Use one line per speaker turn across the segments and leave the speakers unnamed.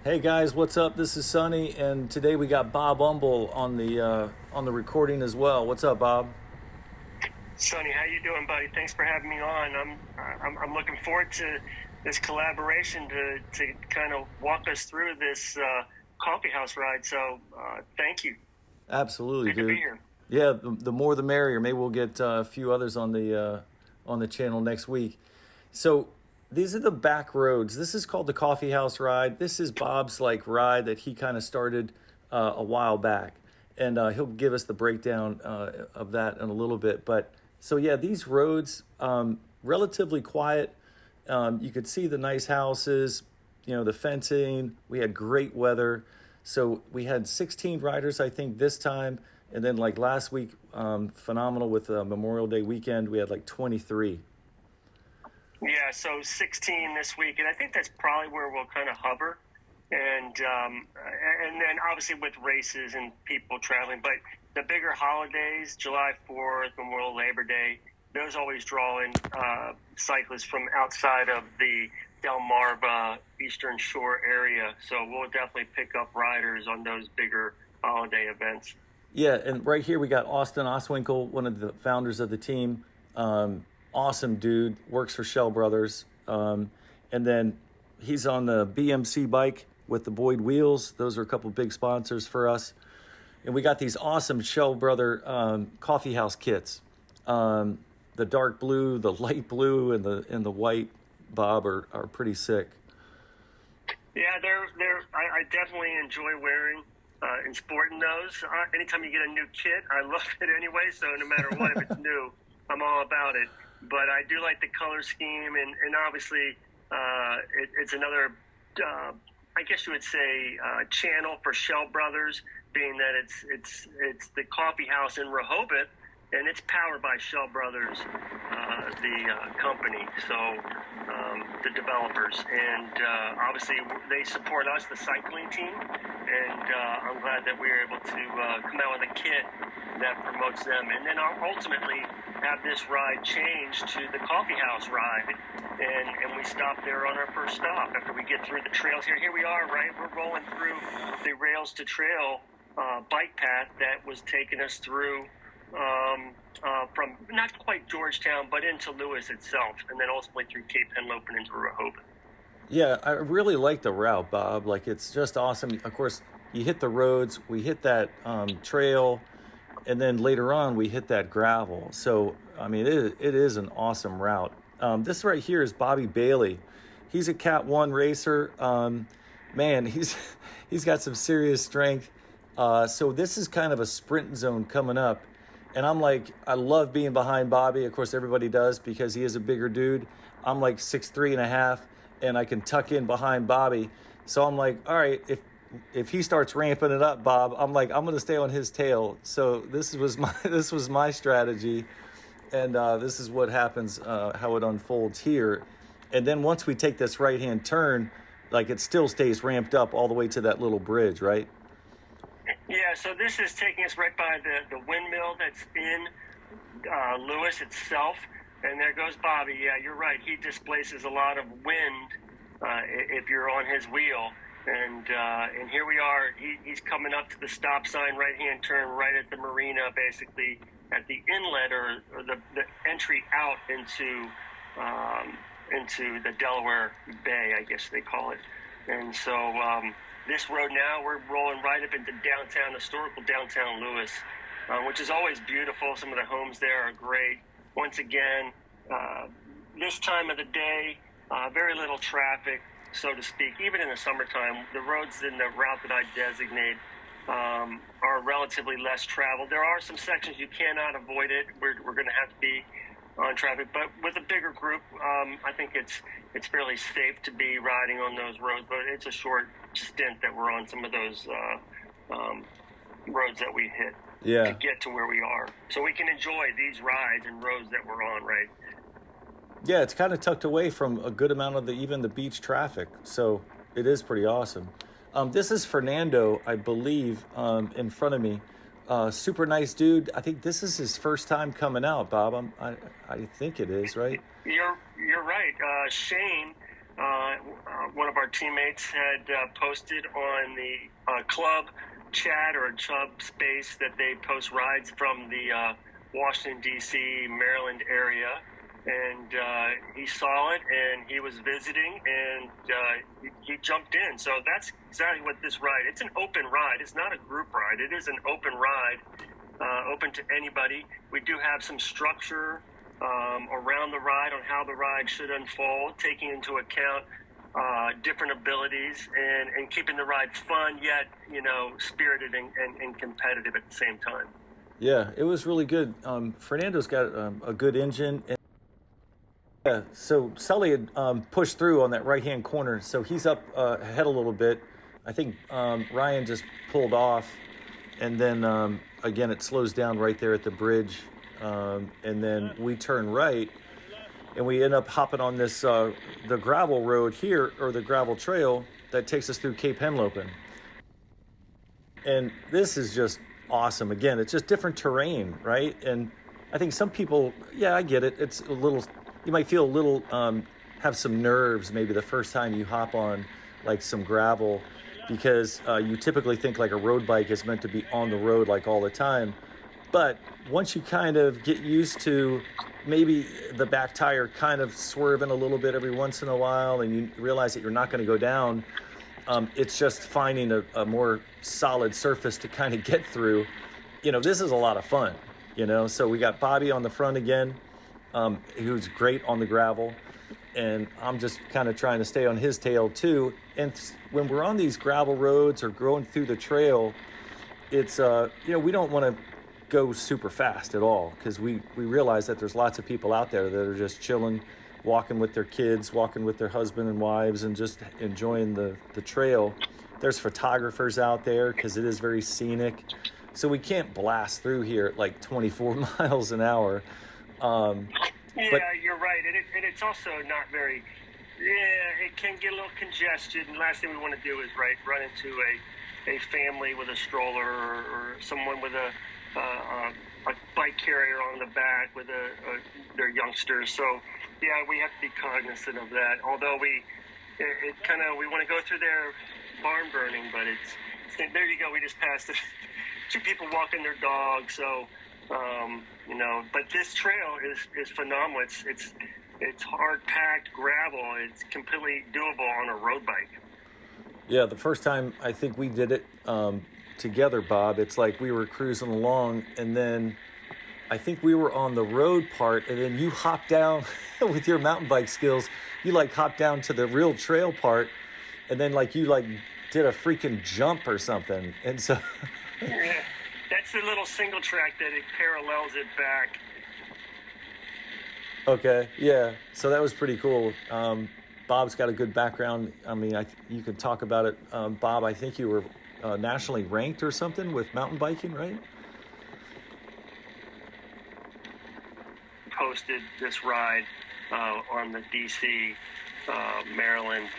Hey guys, what's up? This is Sonny, and today we got Bob Umbel on the recording as well. What's up, Bob?
Sonny, how you doing, buddy? Thanks for having me on. I'm looking forward to this collaboration to kind of walk us through this coffee house ride. So thank you.
Absolutely,
Good to be
dude.
here.
Yeah, the more the merrier. Maybe we'll get a few others on the channel next week. So these are the back roads. This is called the Coffee House Ride. This is Bob's like ride that he kind of started a while back, and he'll give us the breakdown of that in a little bit. But so yeah, these roads relatively quiet. You could see the nice houses, the fencing. We had great weather. So we had 16 riders, I think, this time. And then like last week, phenomenal with Memorial Day weekend, we had like 23.
Yeah, so 16 this week, and I think that's probably where we'll kind of hover. And then obviously with races and people traveling, but the bigger holidays, July 4th, Memorial Labor Day, those always draw in cyclists from outside of the Delmarva Eastern Shore area. So we'll definitely pick up riders on those bigger holiday events.
Yeah, and right here we got Austin Oswinkle, one of the founders of the team. Awesome dude, works for Schell Brothers. And then he's on the BMC bike with the Boyd wheels. Those are a couple big sponsors for us. And we got these awesome Schell Brother coffee house kits. The dark blue, the light blue, and the white, Bob, are pretty sick.
Yeah, I definitely enjoy wearing and sporting those. Anytime you get a new kit, I love it anyway. So no matter what, if it's new, I'm all about it. But I do like the color scheme, and obviously it's another, I guess you would say, channel for Schell Brothers, being that it's the coffee house in Rehoboth, and it's powered by Schell Brothers, the company, so the developers. And obviously they support us, the cycling team, and I'm glad that we were able to come out with a kit that promotes them. And then I'll ultimately have this ride change to the coffee house ride. And we stop there on our first stop after we get through the trails here. Here we are, right? We're rolling through the Rails to Trail bike path that was taking us through from not quite Georgetown, but into Lewis itself, and then ultimately through Cape Henlopen and into Rehoboth.
Yeah, I really like the route, Bob. Like, it's just awesome. Of course, you hit the roads, we hit that trail, and then later on we hit that gravel. So, I mean, it is an awesome route. This right here is Bobby Bailey. He's a Cat 1 racer. Man, he's got some serious strength. So this is kind of a sprint zone coming up. And I'm like, I love being behind Bobby. Of course, everybody does because he is a bigger dude. I'm like 6'3.5", and I can tuck in behind Bobby. So I'm like, all right, if he starts ramping it up, Bob, I'm like, I'm going to stay on his tail. So this was my strategy, and this is what happens, how it unfolds here. And then once we take this right-hand turn, like, it still stays ramped up all the way to that little bridge, right?
Yeah, so this is taking us right by the windmill that's in Lewis itself. And there goes Bobby. Yeah, you're right. He displaces a lot of wind if you're on his wheel. And here we are. He's coming up to the stop sign, right-hand turn, right at the marina, basically at the inlet or the entry out into the Delaware Bay, I guess they call it. And so this road now, we're rolling right up into historical downtown Lewis, which is always beautiful. Some of the homes there are great. Once again, this time of the day, very little traffic, so to speak. Even in the summertime, the roads in the route that I designate are relatively less traveled. There are some sections you cannot avoid it. We're going to have to be on traffic, but with a bigger group, I think it's fairly safe to be riding on those roads. But it's a short stint that we're on some of those roads that we hit to get to where we are, so we can enjoy these rides and roads that we're on. Right?
Yeah, it's kind of tucked away from a good amount of even the beach traffic, so it is pretty awesome. This is Fernando, I believe, in front of me. Super nice dude. I think this is his first time coming out, Bob. I think it is, right?
You're right. Shane one of our teammates had posted on the club chat or club space that they post rides from the Washington, D.C., Maryland area. And he saw it, and he was visiting, and he jumped in. So that's exactly what this ride. It's an open ride. It's not a group ride. It is an open ride, open to anybody. We do have some structure around the ride on how the ride should unfold, taking into account different abilities and keeping the ride fun yet, spirited and competitive at the same time.
Yeah, it was really good. Fernando's got a good engine. Yeah, so Sully had pushed through on that right-hand corner, so he's up ahead a little bit. I think Ryan just pulled off, and then again it slows down right there at the bridge, and then we turn right, and we end up hopping on this the gravel road here, or the gravel trail that takes us through Cape Henlopen. And this is just awesome. Again, it's just different terrain, right? And I think some people, yeah, I get it. It's a little... You might feel a little, have some nerves maybe the first time you hop on like some gravel, because you typically think like a road bike is meant to be on the road like all the time. But once you kind of get used to maybe the back tire kind of swerving a little bit every once in a while, and you realize that you're not going to go down, it's just finding a more solid surface to kind of get through. This is a lot of fun, So we got Bobby on the front again. He was great on the gravel, and I'm just kind of trying to stay on his tail too. And when we're on these gravel roads or going through the trail, it's we don't want to go super fast at all, because we realize that there's lots of people out there that are just chilling, walking with their kids, walking with their husband and wives, and just enjoying the trail. There's photographers out there because it is very scenic, so we can't blast through here at like 24 miles an hour.
But you're right, and it's also not very. Yeah, it can get a little congested, and the last thing we want to do is run into a family with a stroller or someone with a bike carrier on the back with their youngsters. So yeah, we have to be cognizant of that. Although we want to go through their barn burning, but there you go. We just passed it. Two people walking their dog, so. But this trail is phenomenal. It's hard packed gravel. It's completely doable on a road bike.
Yeah, the first time I think we did it together, Bob, it's like we were cruising along, and then I think we were on the road part, and then you hopped down with your mountain bike skills. You hopped down to the real trail part, and then you did a freaking jump or something, and so.
Yeah. That's the little single track that it parallels it back.
Okay, yeah. So that was pretty cool. Bob's got a good background. I mean, you could talk about it. Bob, I think you were nationally ranked or something with mountain biking, right?
Posted this ride on the D.C., Maryland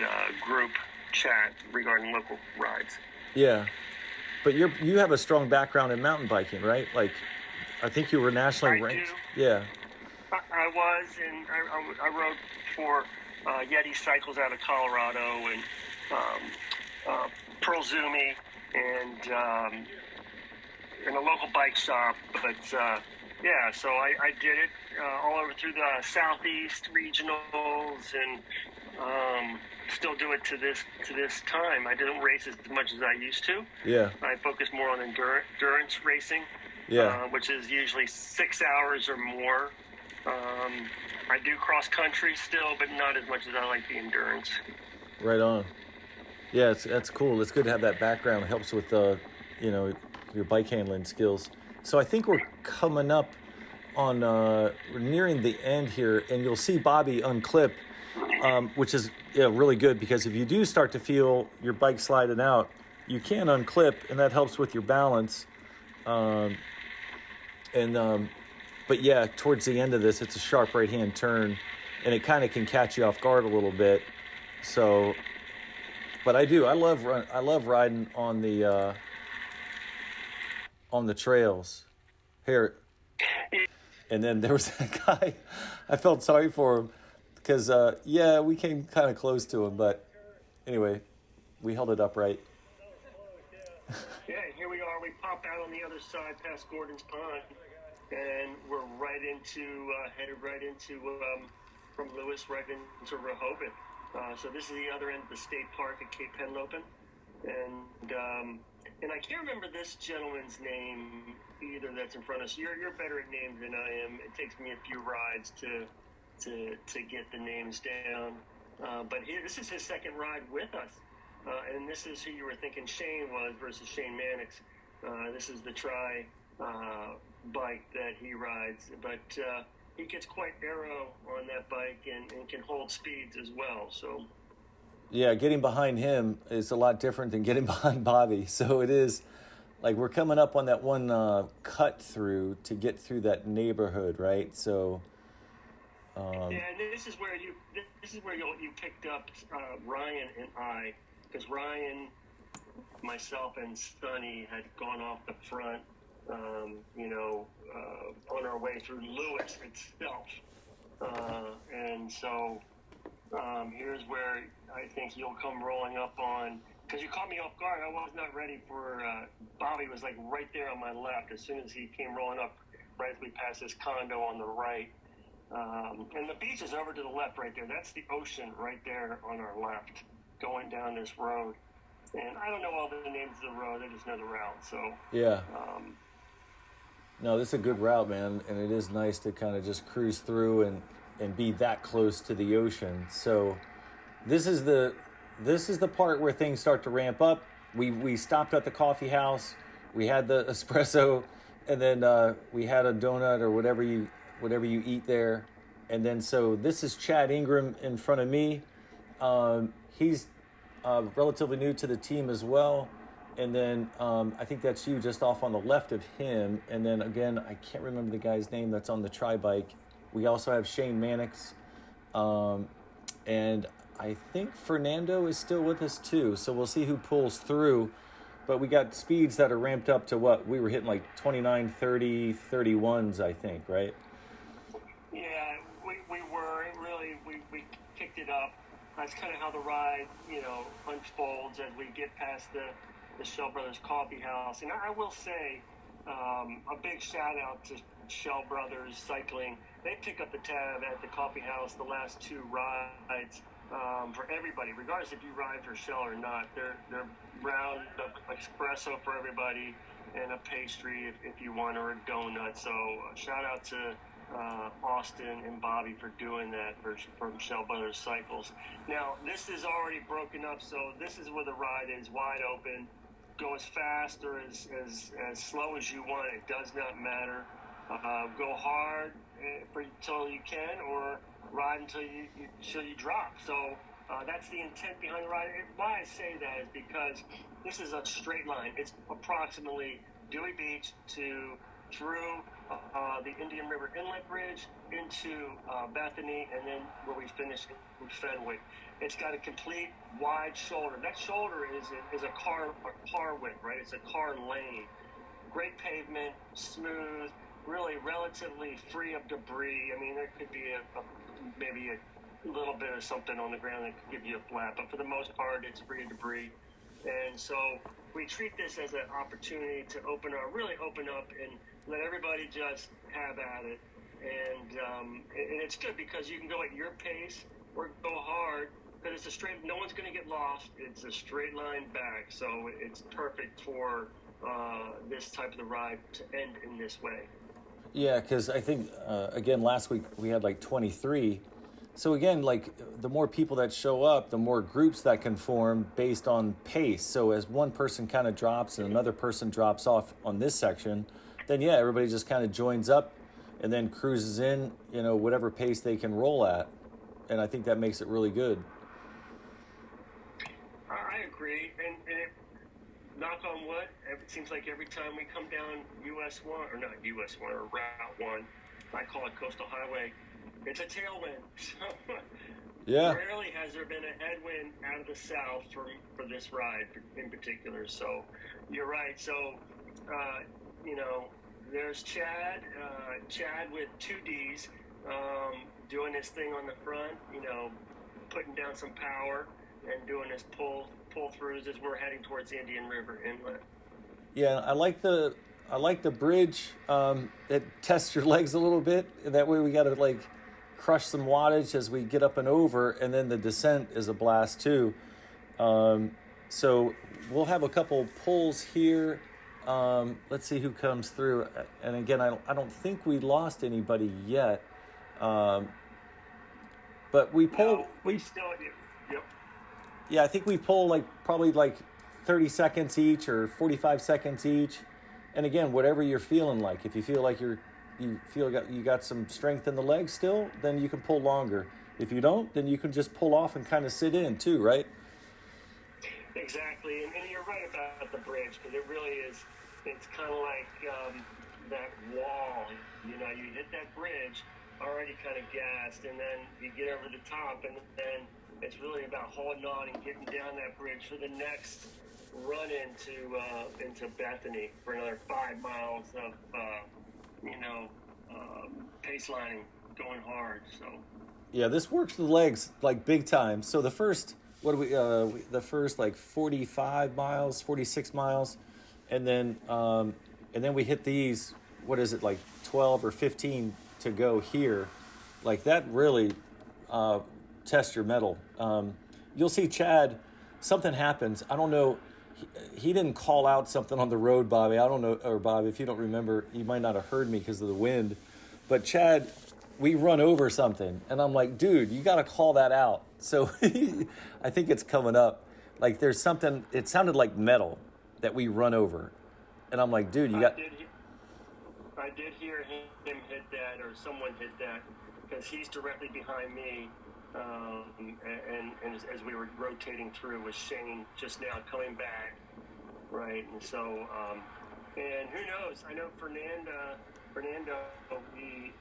group chat regarding local rides.
Yeah. But you have a strong background in mountain biking, right? I think you were nationally ranked.
Do.
Yeah.
I was, and I rode for Yeti Cycles out of Colorado, and Pearl Zumi, and in a local bike shop. But yeah, so I did it all over through the Southeast regionals, and still do it to this time. I didn't race as much as I used to.
Yeah.
I focus more on endurance racing.
Yeah.
Which is usually 6 hours or more. I do cross country still, but not as much as I like the endurance.
Right on. Yeah, that's cool. It's good to have that background. It helps with your bike handling skills. So I think we're coming up on we're nearing the end here, and you'll see Bobby unclip. Which is really good, because if you do start to feel your bike sliding out, you can unclip, and that helps with your balance. But yeah, towards the end of this, it's a sharp right-hand turn, and it kind of can catch you off guard a little bit. So, but I love riding on the trails here. And then there was a guy, I felt sorry for him, because yeah, we came kind of close to him, but anyway, we held it upright.
Yeah, here we are. We pop out on the other side past Gordon's Pond, and we're right into headed right into from Lewis right into Rehoboth. So this is the other end of the state park at Cape Henlopen, and I can't remember this gentleman's name either. That's in front of us. You're better at names than I am. It takes me a few rides to get the names down. But here, this is his second ride with us. And this is who you were thinking Shane was versus Shane Mannix. This is the tri bike that he rides. But he gets quite aero on that bike and can hold speeds as well. So,
Yeah, getting behind him is a lot different than getting behind Bobby. So it is like we're coming up on that one cut through to get through that neighborhood, right? So.
Yeah, and this is where you picked up Ryan and I. Because Ryan, myself, and Sonny had gone off the front, on our way through Lewis itself. And so here's where I think you'll come rolling up on, because you caught me off guard. I was not ready for, Bobby was like right there on my left as soon as he came rolling up, right as we passed his condo on the right. And the beach is over to the left right there. That's the ocean right there on our left, going down this road. And I don't know all the names of the road. I just know the route. So
Yeah. No, this is a good route, man, and it is nice to kind of just cruise through and be that close to the ocean. So this is the part where things start to ramp up. We stopped at the coffee house. We had the espresso, and then we had a donut or whatever you eat there. And then so this is Chad Ingram in front of me. He's relatively new to the team as well. And then I think that's you just off on the left of him. And then again, I can't remember the guy's name that's on the tri-bike. We also have Shane Mannix. And I think Fernando is still with us too. So we'll see who pulls through. But we got speeds that are ramped up to what? We were hitting like 29, 30, 31s, I think, right?
Yeah, we were. We picked it up. That's kind of how the ride, unfolds as we get past the Schell Brothers Coffee House. And I will say a big shout out to Schell Brothers Cycling. They pick up the tab at the coffee house the last two rides for everybody, regardless if you ride for Schell or not. They're round espresso for everybody and a pastry if you want, or a donut. So shout out to Austin and Bobby for doing that from Schell Brothers Cycles. Now, this is already broken up, so this is where the ride is wide open. Go as fast or as slow as you want. It does not matter. Go hard until you can, or ride until you drop. So that's the intent behind the ride. Why I say that is because this is a straight line. It's approximately Dewey Beach through the Indian River Inlet Bridge into Bethany, and then where we finish in Fenwick. It's got a complete wide shoulder. That shoulder is a car width, right? It's a car lane. Great pavement, smooth, really relatively free of debris. I mean, there could be maybe a little bit of something on the ground that could give you a flat, but for the most part, it's free of debris. And so we treat this as an opportunity to really open up and let everybody just have at it. And it's good because you can go at your pace or go hard, because it's a straight, no one's going to get lost. It's a straight line back. So it's perfect for this type of the ride to end in this way.
Yeah, because I think, again, last week we had like 23. So again, like the more people that show up, the more groups that can form based on pace. So as one person kind of drops and another person drops off on this section, then yeah, everybody just kind of joins up and then cruises in, whatever pace they can roll at. And I think that makes it really good.
I agree. And knock on wood, it seems like every time we come down US 1, or not US 1, or Route 1, I call it Coastal Highway, it's a tailwind.
Yeah.
Rarely has there been a headwind out of the south for this ride in particular. So you're right. So, there's Chad with 2 Ds. doing his thing on the front, putting down some power and doing his pull throughs as we're heading towards the Indian River Inlet.
Yeah, I like the bridge. It tests your legs a little bit. That way we got to like crush some wattage as we get up and over, and then the descent is a blast too. So we'll have a couple pulls here. Let's see who comes through. And again, I don't think we lost anybody yet. But we pull.
No, we still do. Yep.
Yeah, I think we pull probably 30 seconds each or 45 seconds each. And again, whatever you're feeling like. If you feel like you got some strength in the legs still, then you can pull longer. If you don't, then you can just pull off and kind of sit in too, right?
Exactly, and you're right about the bridge, because it really is. It's kind of like that wall. You hit that bridge already kind of gassed, and then you get over the top, and then it's really about holding on and getting down that bridge for the next run into Bethany for another 5 miles of pace lining, going hard. So
yeah, this works the legs like big time. So the first the first 45 miles, 46 miles, and then we hit these, what is it, like 12 or 15 to go here. Like that really tests your mettle. You'll see Chad, something happens. I don't know. He didn't call out something on the road, Bobby. I don't know, or Bob, if you don't remember, you might not have heard me because of the wind. But Chad, we run over something, and I'm like, dude, you got to call that out. So I think it's coming up. Like there's something. It sounded like metal that we run over, and I'm like, dude, you got.
I did hear him hit that, or someone hit that, because he's directly behind me. And as we were rotating through with Shane just now coming back, right? And so, and who knows? I know Fernando, he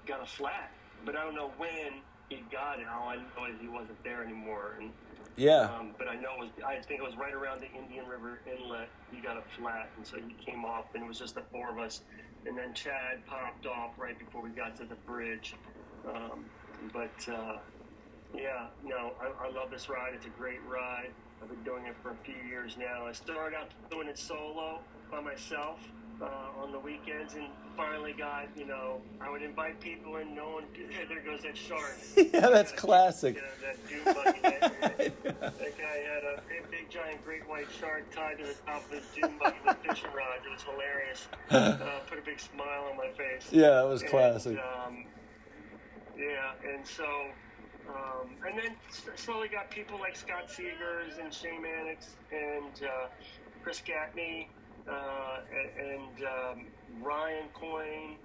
got a flat, but I don't know when he got it. All I know is he wasn't there anymore. And
yeah.
But I think it was right around the Indian River Inlet. He got a flat, and so he came off, and it was just the four of us. And then Chad popped off right before we got to the bridge. I love this ride. It's a great ride. I've been doing it for a few years now. I started out doing it solo by myself on the weekends, and finally got, I would invite people and no one, there goes that shark.
Yeah, that's classic.
That dune buggy. That guy had a big giant great white shark tied to the top of his dune buggy with fishing rods. It was hilarious. Put a big smile on my face.
Yeah, it was classic.
And so, and then slowly got people like Scott Seegers and Shane Mannix and Chris Gatney and Ryan Coyne,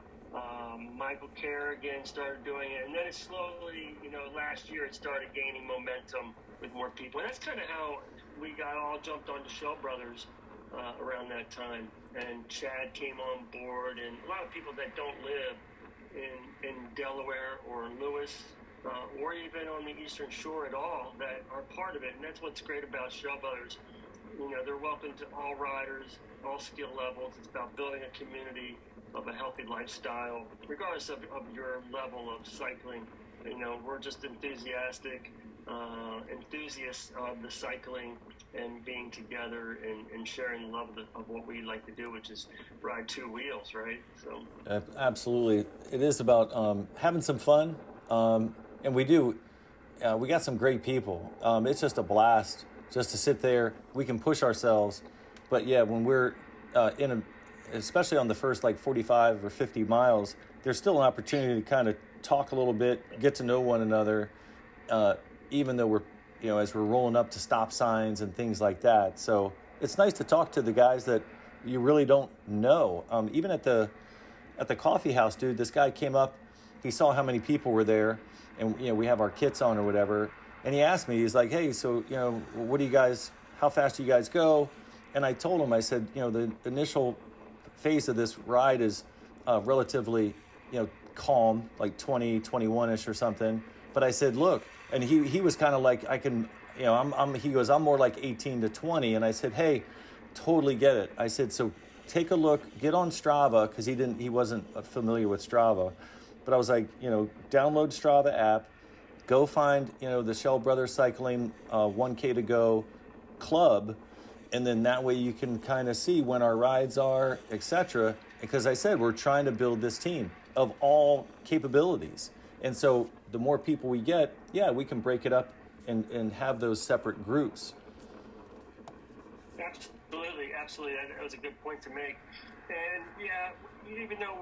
Michael Kerrigan started doing it. And then it slowly, last year it started gaining momentum with more people. And that's kind of how we got all jumped onto Schell Brothers around that time. And Chad came on board, and a lot of people that don't live in Delaware or Lewis or even on the Eastern Shore at all that are part of it. And that's what's great about Schell Brothers. They're welcome to all riders, all skill levels. It's about building a community of a healthy lifestyle, regardless of your level of cycling. We're just enthusiasts of the cycling and being together and sharing the love of what we like to do, which is ride two wheels, right? So
absolutely, it is about having some fun, and we do. We got some great people. It's just a blast just to sit there. We can push ourselves, but yeah, when we're especially on the first 45 or 50 miles, there's still an opportunity to kind of talk a little bit, get to know one another, even though we're, as we're rolling up to stop signs and things like that. So it's nice to talk to the guys that you really don't know. Even at the coffee house, dude, this guy came up, he saw how many people were there, and, we have our kits on or whatever. And he asked me, he's like, hey, so, what do you guys, how fast do you guys go? And I told him, I said, the initial phase of this ride is relatively, calm, like 20, 21-ish or something. But I said, look, and he was kind of like, I can, he goes, I'm more like 18 to 20. And I said, hey, totally get it. I said, so take a look, get on Strava, because he wasn't familiar with Strava. But I was like, download Strava app, go find, the Schell Brothers Cycling 1K to Go club, and then that way you can kind of see when our rides are, etc. Because I said we're trying to build this team of all capabilities, and so the more people we get, we can break it up and have those separate groups.
Absolutely. That was a good point to make. And even though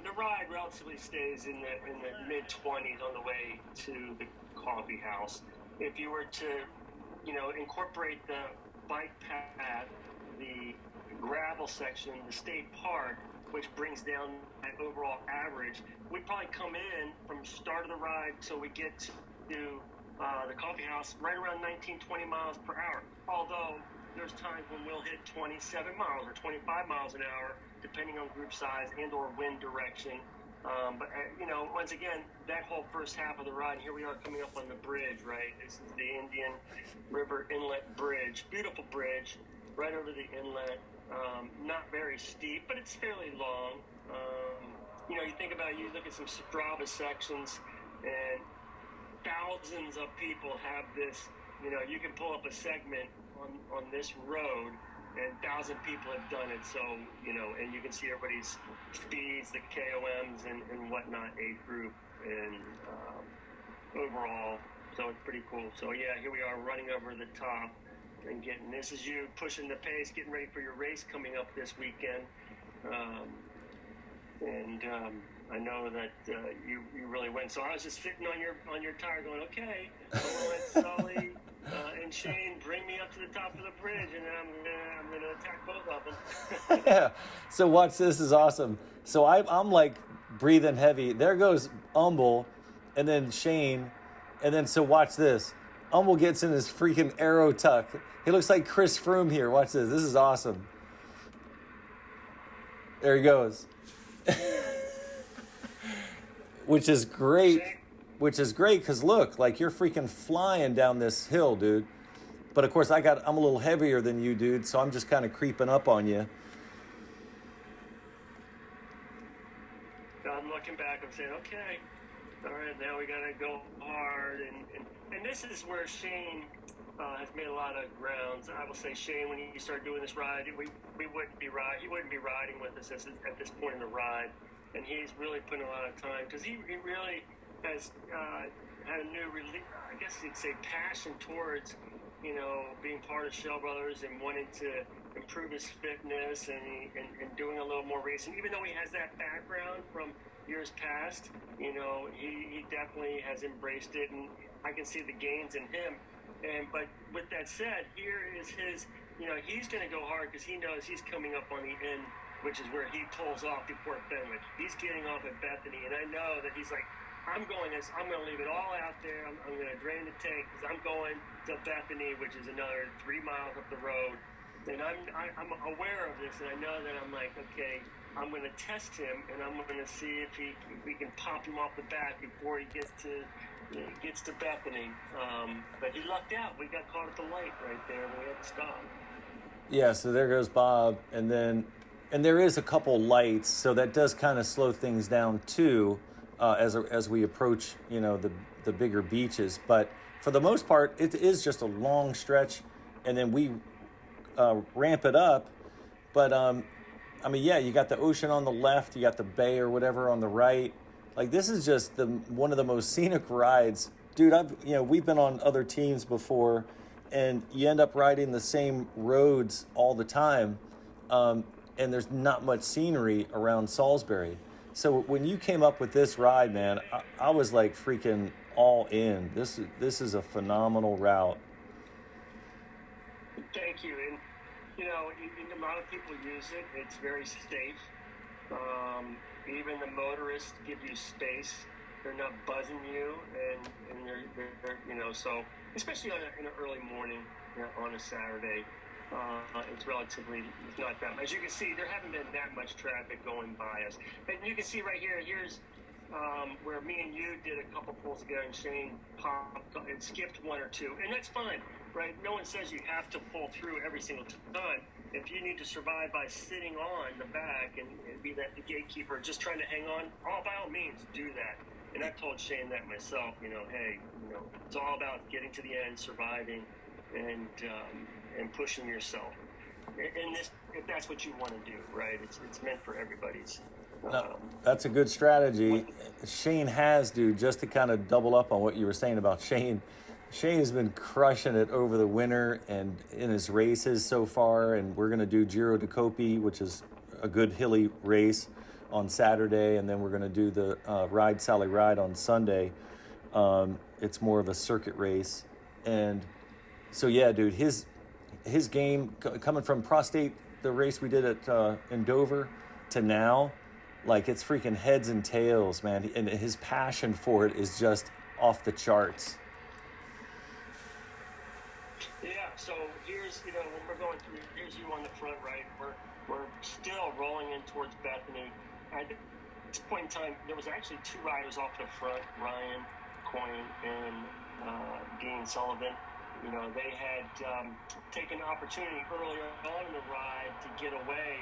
the ride relatively stays in the mid 20s on the way to the coffee house. If you were to, incorporate the bike path, the gravel section, the state park, which brings down that overall average, we'd probably come in from start of the ride till we get to the coffee house right around 19, 20 miles per hour. Although there's times when we'll hit 27 miles or 25 miles an hour, depending on group size and or wind direction. But once again, that whole first half of the ride, here we are coming up on the bridge, right? This is the Indian River Inlet Bridge. Beautiful bridge, right over the inlet. Not very steep, but it's fairly long. You think about it, you look at some Strava sections, and thousands of people have this, you can pull up a segment on this road, and 1,000 people have done it. So, and you can see everybody's speeds, the KOMs and whatnot, age group, and overall. So it's pretty cool. So here we are running over the top and this is you pushing the pace, getting ready for your race coming up this weekend. I know that you really went. So I was just sitting on your tire going, okay, I'm going to let Sully and Shane bring me up to the top of the bridge, and then I'm gonna attack both of them.
Yeah. So watch this. Is awesome. So I'm like breathing heavy. There goes Umbel, and then Shane, and then so watch this. Umbel gets in his freaking arrow tuck. He looks like Chris Froome here. Watch this. This is awesome. There he goes. Which is great. Which is great because look, like you're freaking flying down this hill, dude. But of course, I'm a little heavier than you, dude, so I'm just kind of creeping up on you.
I'm looking back. I'm saying, okay, all right, now we gotta go hard, and this is where Shane has made a lot of grounds. I will say, Shane, when you start doing this ride, we wouldn't be riding. He wouldn't be riding with us at this point in the ride, and he's really putting a lot of time because he really has had a new, I guess you'd say, passion towards, being part of Schell Brothers and wanting to improve his fitness and doing a little more racing. Even though he has that background from years past, he definitely has embraced it, and I can see the gains in him. But with that said, here is his, he's going to go hard because he knows he's coming up on the end, which is where he pulls off before Fenwick. He's getting off at Bethany, and I know that he's like, I'm going to leave it all out there. I'm going to drain the tank because I'm going to Bethany, which is another 3 miles up the road. And I'm aware of this, and I know that I'm like, okay, I'm going to test him, and I'm going to see if we can pop him off the bat before he gets to Bethany. But he lucked out. We got caught at the light right there, and we had to stop.
Yeah, so there goes Bob, and there is a couple lights, so that does kind of slow things down too. As we approach, the bigger beaches, but for the most part, it is just a long stretch, and then we ramp it up. But you got the ocean on the left, you got the bay or whatever on the right. Like this is just one of the most scenic rides, dude. We've been on other teams before, and you end up riding the same roads all the time, and there's not much scenery around Salisbury. So when you came up with this ride, man, I was like freaking all in. This is a phenomenal route.
Thank you. And, a lot of people use it. It's very safe. Even the motorists give you space. They're not buzzing you. And they're so especially in an early morning on a Saturday. It's not that much. As you can see, there haven't been that much traffic going by us. And you can see right here's where me and you did a couple pulls together, and Shane skipped one or two. And that's fine. right? No one says you have to pull through every single time. If you need to survive by sitting on the back and be that the gatekeeper, just trying to hang on, by all means, do that. And I've told Shane that myself. Hey, it's all about getting to the end, surviving, and pushing yourself. And this, if that's what you want to do, right? It's meant for everybody's.
No, that's a good strategy. Shane has, dude, just to kind of double up on what you were saying about Shane. Shane has been crushing it over the winter and in his races so far. And we're going to do Giro di Coppi, which is a good hilly race, on Saturday. And then we're going to do the Ride Sally Ride on Sunday. It's more of a circuit race. And so, yeah, dude, his game coming from Prostate, the race we did at in Dover, to now, like, it's freaking heads and tails, man. And his passion for it is just off the charts.
Yeah, so here's, when we're going through, here's you on the front, right? We're still rolling in towards Bethany. At this point in time, there was actually two riders off the front, Ryan Coyne and Dean Sullivan. They had taken the opportunity earlier on in the ride to get away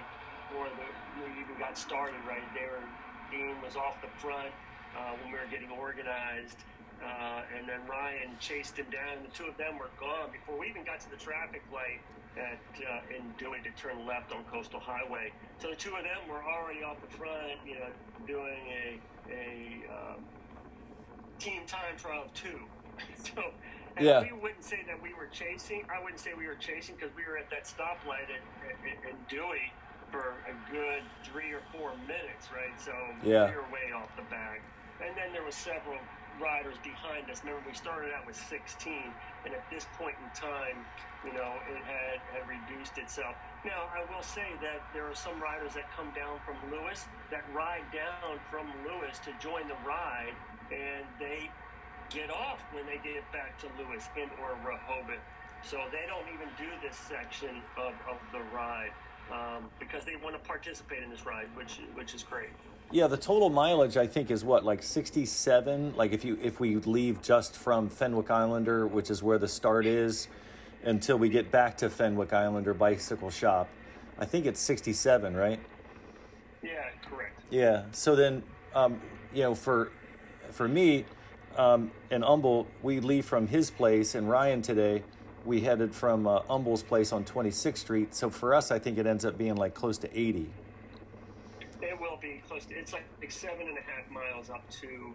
before we even got started, right? Dean was off the front when we were getting organized, and then Ryan chased him down. The two of them were gone before we even got to the traffic light in Dewey to turn left on Coastal Highway. So the two of them were already off the front, doing a team time trial of 2. So. And
yeah.
We wouldn't say that we were chasing. I wouldn't say we were chasing because we were at that stoplight in Dewey for a good 3 or 4 minutes, right? So
yeah.
We were way off the back. And then there was several riders behind us. Remember, we started out with 16, and at this point in time, it had reduced itself. Now, I will say that there are some riders that come down from Lewis that ride down from Lewis to join the ride, and they get off when they get back to Lewis and or Rehoboth. So they don't even do this section of the ride because they want to participate in this ride, which is great.
Yeah, the total mileage, I think, is what, like 67? Like if we leave just from Fenwick Islander, which is where the start is, until we get back to Fenwick Islander Bicycle Shop, I think it's 67, right?
Yeah, correct.
Yeah. So then, for me, and Umbel, we leave from his place, and Ryan today, we headed from Umbel's place on 26th Street. So for us, I think it ends up being like close to 80.
It will be close to, it's like 7.5 miles up to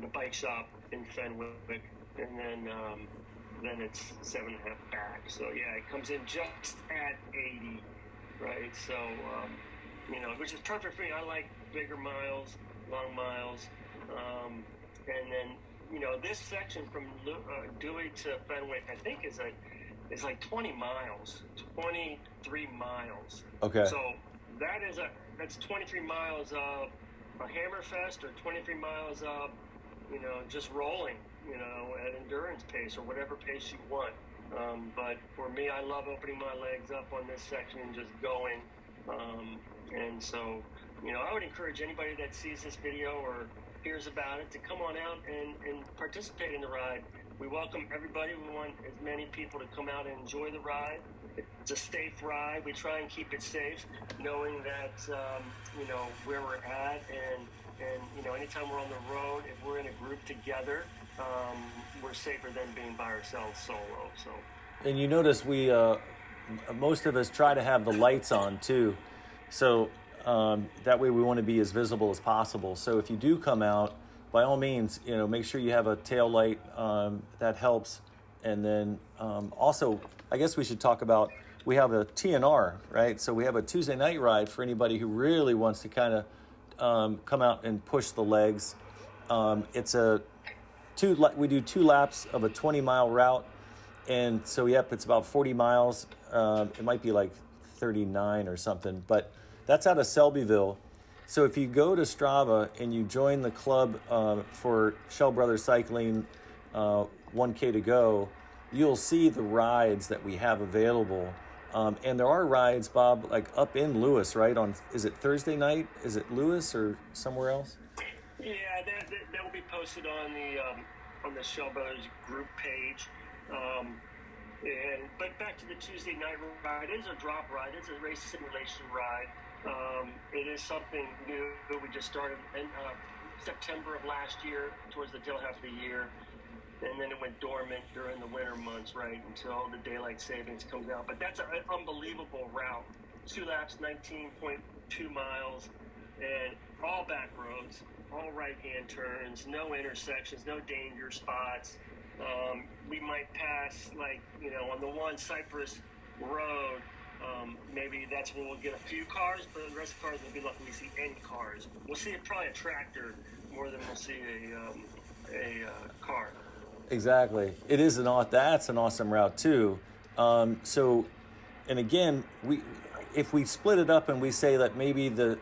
the bike shop in Fenwick, and then it's 7.5 back. So yeah, it comes in just at 80, right? So, which is perfect for me. I like bigger miles, long miles. And then, this section from Dewey to Fenwick, I think is like 20 miles, 23 miles.
Okay.
So that's 23 miles of a hammerfest, or 23 miles of, just rolling, at endurance pace or whatever pace you want. But for me, I love opening my legs up on this section and just going. And so, I would encourage anybody that sees this video or hears about it to come on out and participate in the ride. We welcome everybody. We want as many people to come out and enjoy the ride. It's a safe ride. We try and keep it safe, knowing that, where we're at, and anytime we're on the road, if we're in a group together, we're safer than being by ourselves solo. So.
And you notice we, most of us try to have the lights on too. So that way we want to be as visible as possible. So if you do come out, by all means, make sure you have a tail light. That helps. And then also, I guess we should talk about, we have a TNR, right? So we have a Tuesday night ride for anybody who really wants to kind of come out and push the legs. It's we do 2 laps of a 20-mile route. And so, it's about 40 miles. It might be like 39 or something, but that's out of Selbyville. So if you go to Strava and you join the club for Schell Brothers Cycling 1K to go, you'll see the rides that we have available. And there are rides, Bob, like up in Lewis, right? Is it Thursday night? Is it Lewis or somewhere else?
Yeah, that will be posted on the Schell Brothers group page. But back to the Tuesday night ride, it is a drop ride. It's a race simulation ride. It is something new. We just started in September of last year, towards the tail half of the year, and then it went dormant during the winter months, right, until the daylight savings comes out. But that's an unbelievable route. 2 laps, 19.2 miles, and all back roads, all right-hand turns, no intersections, no danger spots. We might pass, like, on the one Cypress Road, maybe that's where we'll get a few cars, but the rest of the cars will be lucky we see any cars. We'll see probably a tractor more than we'll see a car.
Exactly. That's an awesome route too. So, and again, if we split it up and we say that maybe the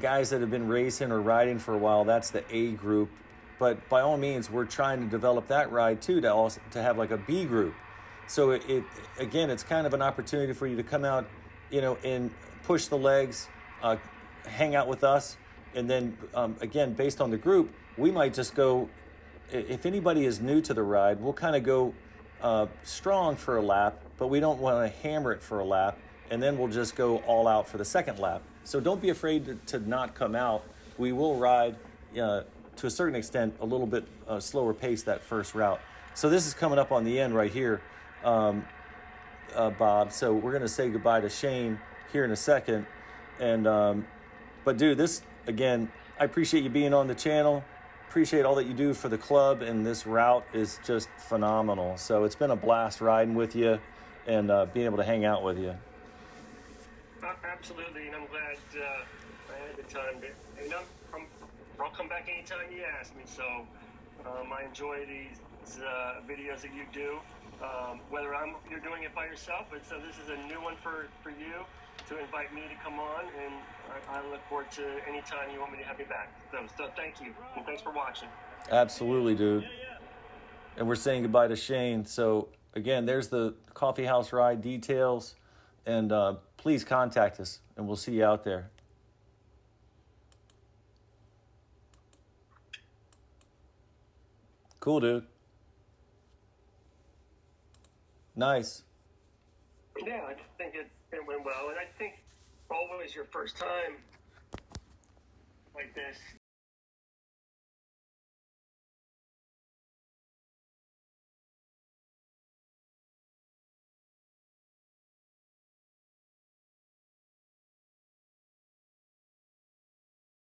guys that have been racing or riding for a while, that's the A group. But by all means, we're trying to develop that ride too, to have like a B group. So it's kind of an opportunity for you to come out, and push the legs, hang out with us, and then again, based on the group, we might just go. If anybody is new to the ride, we'll kind of go strong for a lap, but we don't want to hammer it for a lap, and then we'll just go all out for the second lap. So don't be afraid to not come out. We will ride to a certain extent a little bit slower pace that first route. So this is coming up on the end right here, Bob. So we're going to say goodbye to Shane here in a second. And but dude, this again, I appreciate you being on the channel. Appreciate all that you do for the club, and this route is just phenomenal. So it's been a blast riding with you and being able to hang out with you.
Absolutely, and I'm glad I had the time to. I'll come back anytime you ask me. So I enjoy these videos that you do. Whether you're doing it by yourself, but so this is a new one for you to invite me to come on, and I look forward to any time you want me to have you back. So thank you, and thanks for watching.
Absolutely, dude. And we're saying goodbye to Shane. So again, there's the coffee house ride details, and please contact us, and we'll see you out there. Cool, dude. Nice.
Yeah, I think it went well, and I think always your first time like this,